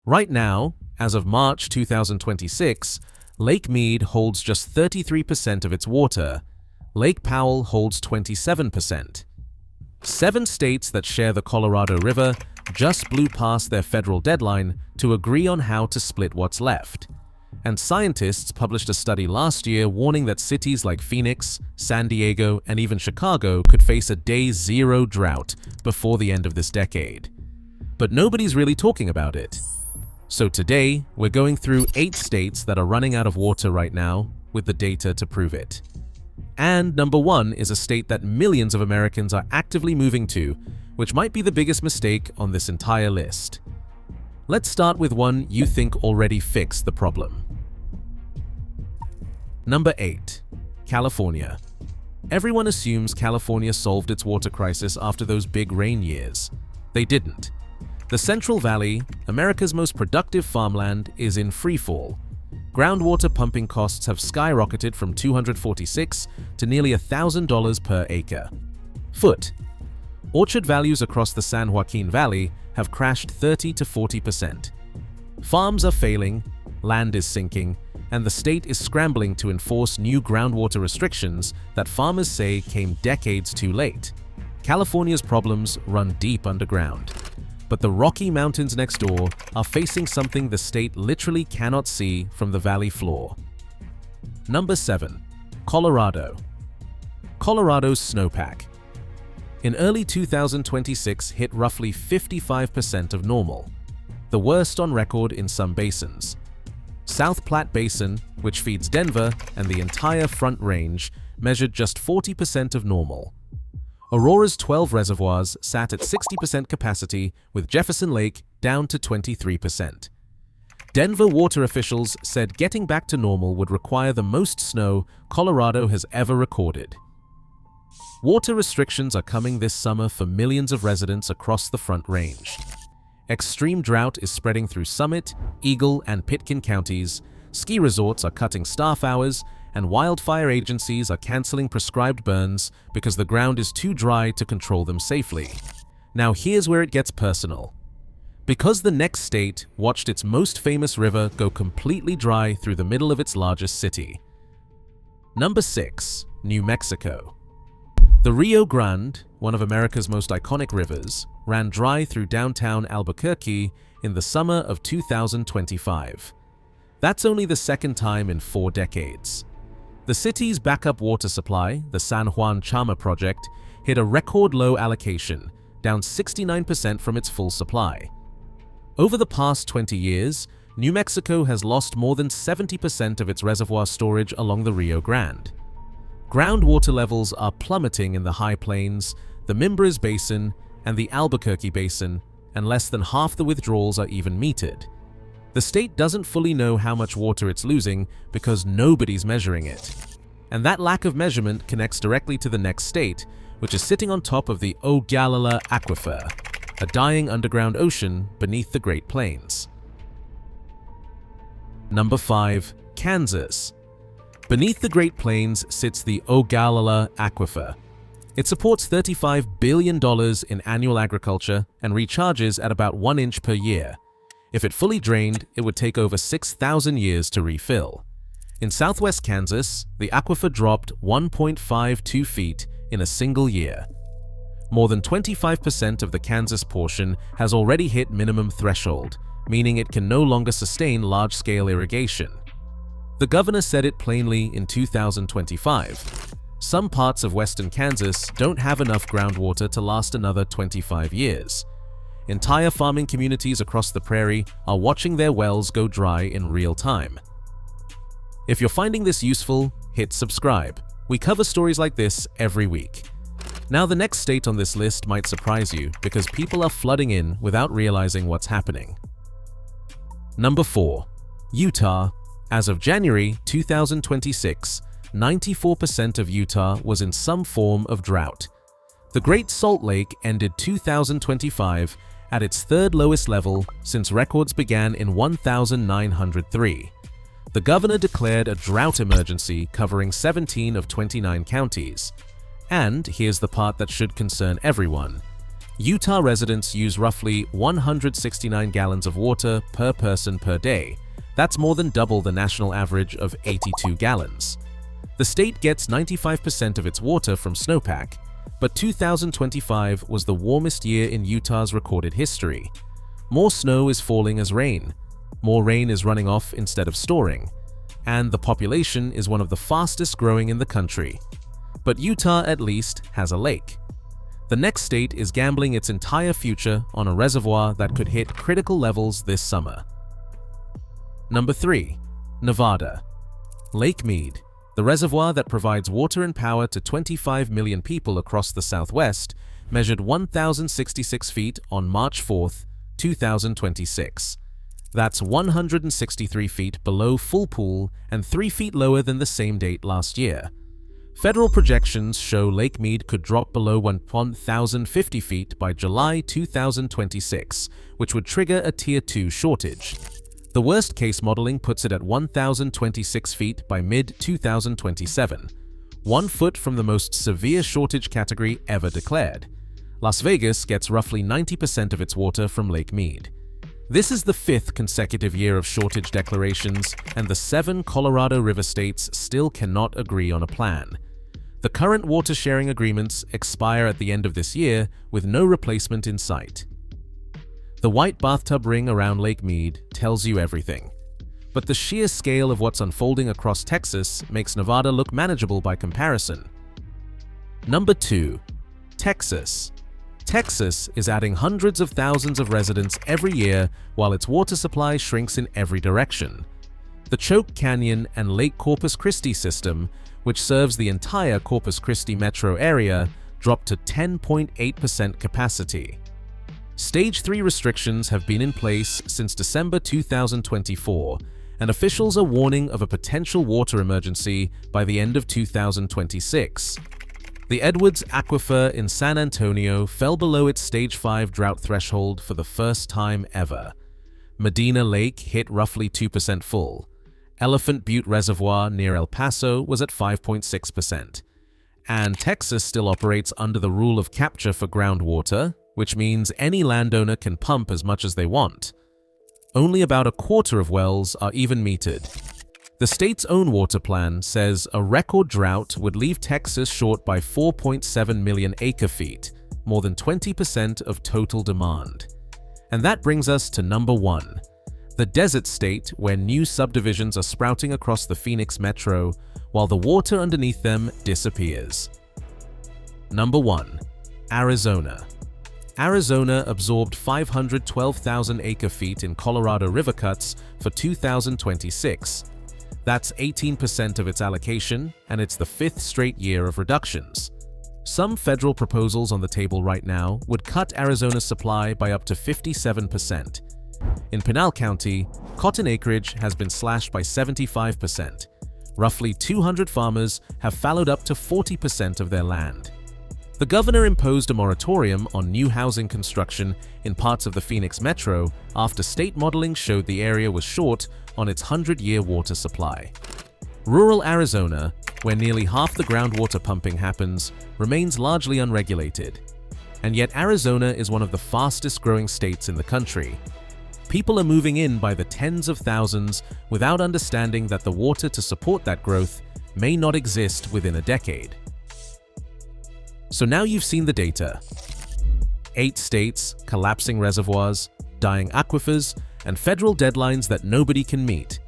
Right now, as of March 2026, Lake Mead holds just 33% of its water. Lake Powell holds 27%. 7 states that share the Colorado River just blew past their federal deadline to agree on how to split what's left. And scientists published a study last year warning that cities like Phoenix, San Diego, and even Chicago could face a day zero drought before the end of this decade. But nobody's really talking about it. So today, we're going through 8 states that are running out of water right now with the data to prove it. And number 1 is a state that millions of Americans are actively moving to, which might be the biggest mistake on this entire list. Let's start with one you think already fixed the problem. Number 8. California. Everyone assumes California solved its water crisis after those big rain years. They didn't. The Central Valley, America's most productive farmland, is in freefall. Groundwater pumping costs have skyrocketed from $246 to nearly $1,000 per acre-foot. Orchard values across the San Joaquin Valley have crashed 30 to 40%. Farms are failing, land is sinking, and the state is scrambling to enforce new groundwater restrictions that farmers say came decades too late. California's problems run deep underground. But the Rocky Mountains next door are facing something the state literally cannot see from the valley floor. Number 7. Colorado. Colorado's snowpack. In early 2026 hit roughly 55% of normal, the worst on record in some basins. South Platte Basin, which feeds Denver and the entire Front Range, measured just 40% of normal. Aurora's 12 reservoirs sat at 60% capacity, with Jefferson Lake down to 23%. Denver water officials said getting back to normal would require the most snow Colorado has ever recorded. Water restrictions are coming this summer for millions of residents across the Front Range. Extreme drought is spreading through Summit, Eagle, and Pitkin counties, ski resorts are cutting staff hours, and wildfire agencies are canceling prescribed burns because the ground is too dry to control them safely. Now here's where it gets personal. Because the next state watched its most famous river go completely dry through the middle of its largest city. Number 6. New Mexico. The Rio Grande, one of America's most iconic rivers, ran dry through downtown Albuquerque in the summer of 2025. That's only the second time in 4 decades. The city's backup water supply, the San Juan Chama project, hit a record low allocation, down 69% from its full supply. Over the past 20 years, New Mexico has lost more than 70% of its reservoir storage along the Rio Grande. Groundwater levels are plummeting in the High Plains, the Mimbres Basin, and the Albuquerque Basin, and less than half the withdrawals are even metered. The state doesn't fully know how much water it's losing because nobody's measuring it. And that lack of measurement connects directly to the next state, which is sitting on top of the Ogallala Aquifer, a dying underground ocean beneath the Great Plains. Number 5. Kansas. Beneath the Great Plains sits the Ogallala Aquifer. It supports $35 billion in annual agriculture and recharges at about 1 inch per year. If it fully drained, it would take over 6,000 years to refill. In southwest Kansas, the aquifer dropped 1.52 feet in a single year. More than 25% of the Kansas portion has already hit minimum threshold, meaning it can no longer sustain large-scale irrigation. The governor said it plainly in 2025. Some parts of western Kansas don't have enough groundwater to last another 25 years. Entire farming communities across the prairie are watching their wells go dry in real time. If you're finding this useful, hit subscribe. We cover stories like this every week. Now the next state on this list might surprise you because people are flooding in without realizing what's happening. Number 4. Utah. As of January 2026, 94% of Utah was in some form of drought. The Great Salt Lake ended 2025 at its 3rd lowest level since records began in 1903. The governor declared a drought emergency covering 17 of 29 counties. And here's the part that should concern everyone. Utah residents use roughly 169 gallons of water per person per day. That's more than double the national average of 82 gallons. The state gets 95% of its water from snowpack, but 2025 was the warmest year in Utah's recorded history. More snow is falling as rain, more rain is running off instead of storing, and the population is one of the fastest growing in the country. But Utah at least has a lake. The next state is gambling its entire future on a reservoir that could hit critical levels this summer. Number 3. Nevada. Lake Mead, the reservoir that provides water and power to 25 million people across the Southwest, measured 1,066 feet on March 4, 2026. That's 163 feet below full pool and 3 feet lower than the same date last year. Federal projections show Lake Mead could drop below 1,050 feet by July 2026, which would trigger a Tier 2 shortage. The worst-case modeling puts it at 1,026 feet by mid-2027, 1 foot from the most severe shortage category ever declared. Las Vegas gets roughly 90% of its water from Lake Mead. This is the 5th consecutive year of shortage declarations, and the 7 Colorado River states still cannot agree on a plan. The current water-sharing agreements expire at the end of this year with no replacement in sight. The white bathtub ring around Lake Mead tells you everything. But the sheer scale of what's unfolding across Texas makes Nevada look manageable by comparison. Number 2. Texas. Texas is adding hundreds of thousands of residents every year while its water supply shrinks in every direction. The Choke Canyon and Lake Corpus Christi system, which serves the entire Corpus Christi metro area, dropped to 10.8% capacity. Stage 3 restrictions have been in place since December 2024, and officials are warning of a potential water emergency by the end of 2026. The Edwards Aquifer in San Antonio fell below its Stage 5 drought threshold for the first time ever. Medina Lake hit roughly 2% full. Elephant Butte Reservoir near El Paso was at 5.6%. And Texas still operates under the rule of capture for groundwater, which means any landowner can pump as much as they want. Only about a quarter of wells are even metered. The state's own water plan says a record drought would leave Texas short by 4.7 million acre-feet, more than 20% of total demand. And that brings us to number 1. The desert state where new subdivisions are sprouting across the Phoenix metro, while the water underneath them disappears. Number 1. Arizona. Arizona absorbed 512,000 acre-feet in Colorado River cuts for 2026. That's 18% of its allocation, and it's the 5th straight year of reductions. Some federal proposals on the table right now would cut Arizona's supply by up to 57%. In Pinal County, cotton acreage has been slashed by 75%. Roughly 200 farmers have fallowed up to 40% of their land. The governor imposed a moratorium on new housing construction in parts of the Phoenix metro after state modeling showed the area was short on its 100-year water supply. Rural Arizona, where nearly half the groundwater pumping happens, remains largely unregulated. And yet Arizona is one of the fastest growing states in the country. People are moving in by the tens of thousands without understanding that the water to support that growth may not exist within a decade. So now you've seen the data. 8 states, collapsing reservoirs, dying aquifers, and federal deadlines that nobody can meet.